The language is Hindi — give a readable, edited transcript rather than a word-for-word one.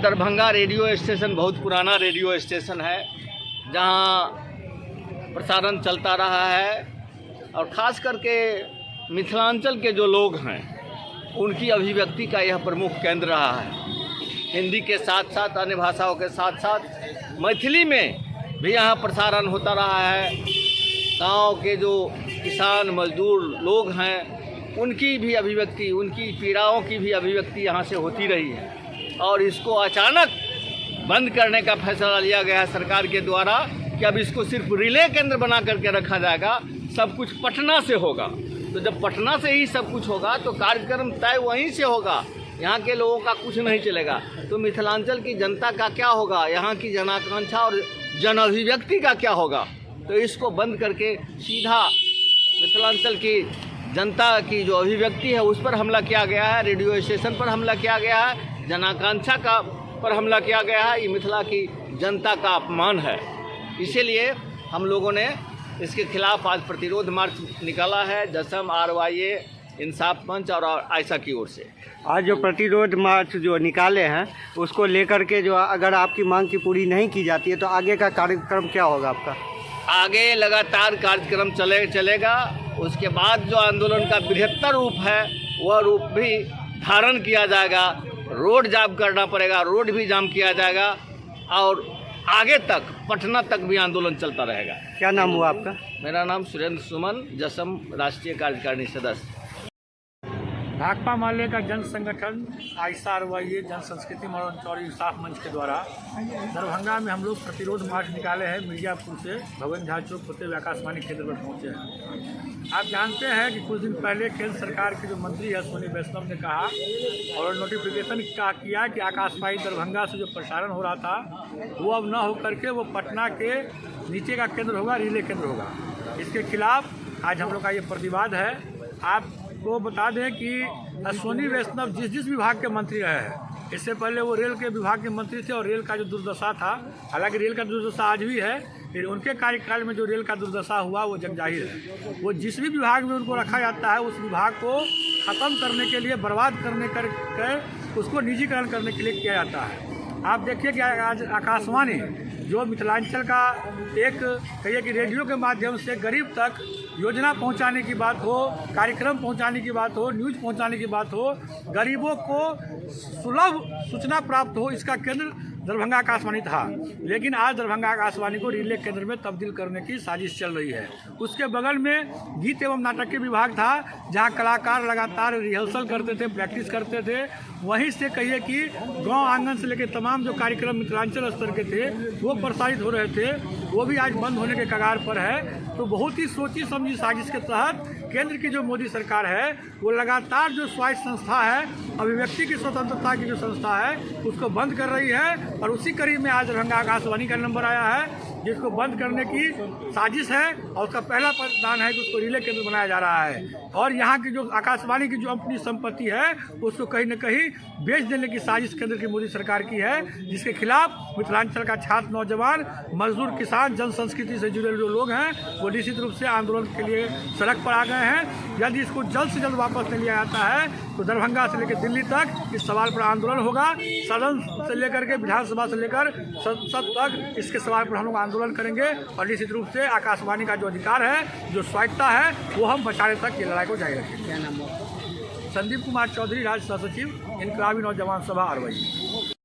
दरभंगा रेडियो स्टेशन बहुत पुराना रेडियो स्टेशन है, जहां प्रसारण चलता रहा है और ख़ास करके मिथिलांचल के जो लोग हैं उनकी अभिव्यक्ति का यह प्रमुख केंद्र रहा है। हिंदी के साथ साथ अन्य भाषाओं के साथ साथ मैथिली में भी यहाँ प्रसारण होता रहा है। गांव के जो किसान मजदूर लोग हैं उनकी भी अभिव्यक्ति, उनकी पीड़ाओं की भी अभिव्यक्ति यहाँ से होती रही है और इसको अचानक बंद करने का फैसला लिया गया है सरकार के द्वारा कि अब इसको सिर्फ रिले केंद्र बना करके रखा जाएगा, सब कुछ पटना से होगा। तो जब पटना से ही सब कुछ होगा तो कार्यक्रम तय वहीं से होगा, यहाँ के लोगों का कुछ नहीं चलेगा। तो मिथिलांचल की जनता का क्या होगा, यहाँ की जनाकांक्षा और जन अभिव्यक्ति का क्या होगा। तो इसको बंद करके सीधा मिथिलांचल की जनता की जो अभिव्यक्ति है उस पर हमला किया गया है, रेडियो स्टेशन पर हमला किया गया है, जनाकांक्षा का पर हमला किया गया है। ये मिथिला की जनता का अपमान है। इसीलिए हम लोगों ने इसके खिलाफ आज प्रतिरोध मार्च निकाला है, जसम, RYA, इंसाफ मंच और आयशा की ओर से। आज जो प्रतिरोध मार्च जो निकाले हैं उसको लेकर के जो अगर आपकी मांग की पूरी नहीं की जाती है तो आगे का कार्यक्रम क्या होगा आपका? आगे लगातार कार्यक्रम चलेगा। उसके बाद जो आंदोलन का बृहत्तर रूप है वह रूप भी धारण किया जाएगा। रोड जाम करना पड़ेगा, रोड भी जाम किया जाएगा और आगे तक पटना तक भी आंदोलन चलता रहेगा। क्या नाम हुआ आपका? मेरा नाम सुरेंद्र सुमन, जसम राष्ट्रीय कार्यकारिणी सदस्य। भाकपा माले का जन संगठन आयशा RYA जन संस्कृति मनोरंजन और इंसाफ मंच के द्वारा दरभंगा में हम लोग प्रतिरोध मार्च निकाले हैं। मिर्जापुर से भगवान झा चौक होते हुए आकाशवाणी केंद्र पर पहुंचे हैं। आप जानते हैं कि कुछ दिन पहले केंद्र सरकार के जो मंत्री है अश्विनी वैष्णव ने कहा और नोटिफिकेशन किया कि आकाशवाणी दरभंगा से जो प्रसारण हो रहा था वो अब न हो करके वो पटना के नीचे का केंद्र होगा, रिले केंद्र होगा। इसके खिलाफ आज हम लोग का ये प्रतिवाद है। आपको बता दें कि अश्विनी वैष्णव जिस विभाग के मंत्री रहे हैं, इससे पहले वो रेल के विभाग के मंत्री थे और रेल का जो दुर्दशा था, हालांकि रेल का दुर्दशा आज भी है, फिर उनके कार्यकाल में जो रेल का दुर्दशा हुआ वो जगजाहिर है। वो जिस भी विभाग में उनको रखा जाता है उस विभाग को ख़त्म करने के लिए, बर्बाद करने कर उसको निजीकरण करने के लिए किया जाता है। आप देखिए कि आज आकाशवाणी जो मिथिलांचल का एक कहिए कि रेडियो के माध्यम से गरीब तक योजना पहुंचाने की बात हो, कार्यक्रम पहुंचाने की बात हो, न्यूज़ पहुंचाने की बात हो, गरीबों को सुलभ सूचना प्राप्त हो, इसका केंद्र दरभंगा आकाशवाणी था। लेकिन आज दरभंगा आकाशवाणी को रिले केंद्र में तब्दील करने की साजिश चल रही है। उसके बगल में गीत एवं नाटक के विभाग था, जहां कलाकार लगातार रिहर्सल करते थे, प्रैक्टिस करते थे। वहीं से कहिए कि गांव आंगन से लेकर तमाम जो कार्यक्रम मिथिलांचल स्तर के थे वो प्रसारित हो रहे थे, वो भी आज बंद होने के कगार पर है। तो बहुत ही सोची समझी साजिश के तहत केंद्र की जो मोदी सरकार है वो लगातार जो स्वायत्त संस्था है, अभिव्यक्ति की स्वतंत्रता की जो संस्था है उसको बंद कर रही है। और उसी कड़ी में आज दरभंगा आकाशवाणी का नंबर आया है जिसको बंद करने की साजिश है और उसका पहला प्रावधान है कि उसको रिले केंद्र बनाया जा रहा है। और यहाँ की जो आकाशवाणी की जो अपनी संपत्ति है उसको कहीं न कहीं बेच देने की साजिश केंद्र की मोदी सरकार की है, जिसके खिलाफ मिथिलांचल का छात्र, नौजवान, मजदूर, किसान, जन संस्कृति से जुड़े जो लोग हैं वो निश्चित रूप से आंदोलन के लिए सड़क पर आ गए हैं। यदि इसको जल्द से जल्द वापस नहीं लिया जाता है तो दरभंगा से लेकर दिल्ली तक इस सवाल पर आंदोलन होगा। सदन से लेकर के विधानसभा से लेकर संसद तक इसके सवाल पर हम लोग आंदोलन करेंगे और निश्चित रूप से आकाशवाणी का जो अधिकार है, जो स्वायत्तता है, वो हम बचाने तक ये लड़ाई को जारी रखेंगे। क्या नाम है? संदीप कुमार चौधरी, राज्य सह सचिव, इनकलाबी नौजवान सभा RYA।